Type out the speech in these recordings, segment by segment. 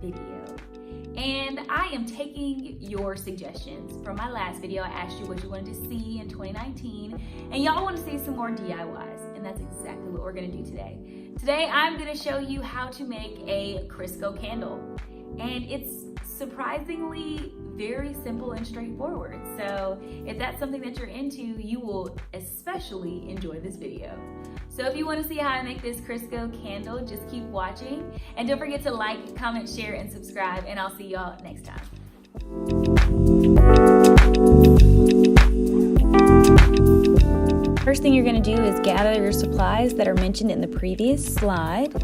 video. And I am taking your suggestions. From my last video, I asked you what you wanted to see in 2019, and y'all want to see some more DIYs, and that's exactly what we're gonna do today. Today, I'm gonna show you how to make a Crisco candle, and it's surprisingly very simple and straightforward. So if that's something that you're into, you will especially enjoy this video. So if you want to see how I make this Crisco candle, just keep watching. And don't forget to like, comment, share, and subscribe, and I'll see y'all next time. First thing you're gonna do is gather your supplies that are mentioned in the previous slide.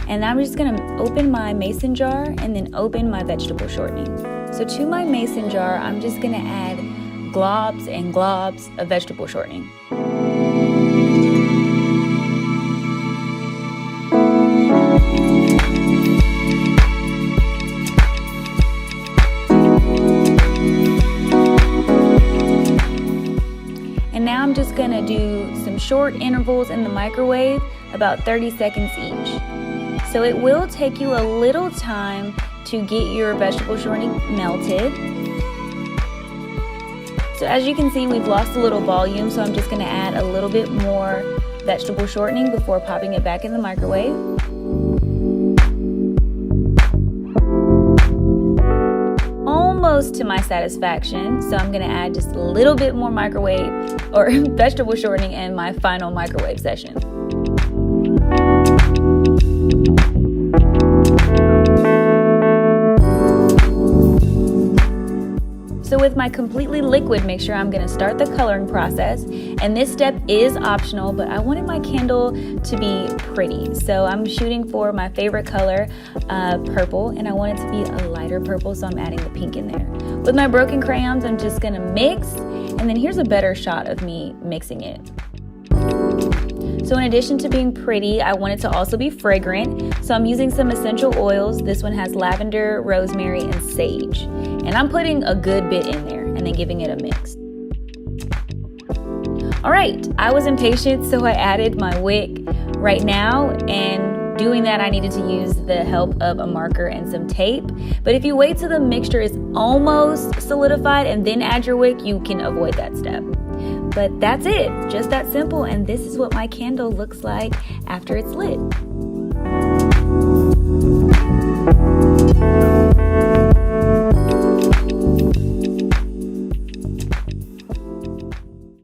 And I'm just gonna open my mason jar and then open my vegetable shortening. So to my mason jar, I'm just gonna add globs and globs of vegetable shortening. And now I'm just gonna do some short intervals in the microwave, about 30 seconds each. So it will take you a little time to get your vegetable shortening melted. So as you can see, we've lost a little volume, so I'm just gonna add a little bit more vegetable shortening before popping it back in the microwave. Almost to my satisfaction, so I'm gonna add just a little bit more microwave or vegetable shortening in my final microwave session. So with my completely liquid mixture, I'm gonna start the coloring process. And this step is optional, but I wanted my candle to be pretty. So I'm shooting for my favorite color, purple, and I want it to be a lighter purple, so I'm adding the pink in there. With my broken crayons, I'm just gonna mix, and then here's a better shot of me mixing it. So in addition to being pretty, I want it to also be fragrant. So I'm using some essential oils. This one has lavender, rosemary, and sage. And I'm putting a good bit in there and then giving it a mix. All right, I was impatient, so I added my wick right now. And doing that, I needed to use the help of a marker and some tape. But if you wait till the mixture is almost solidified and then add your wick, you can avoid that step. But that's it, just that simple, and this is what my candle looks like after it's lit.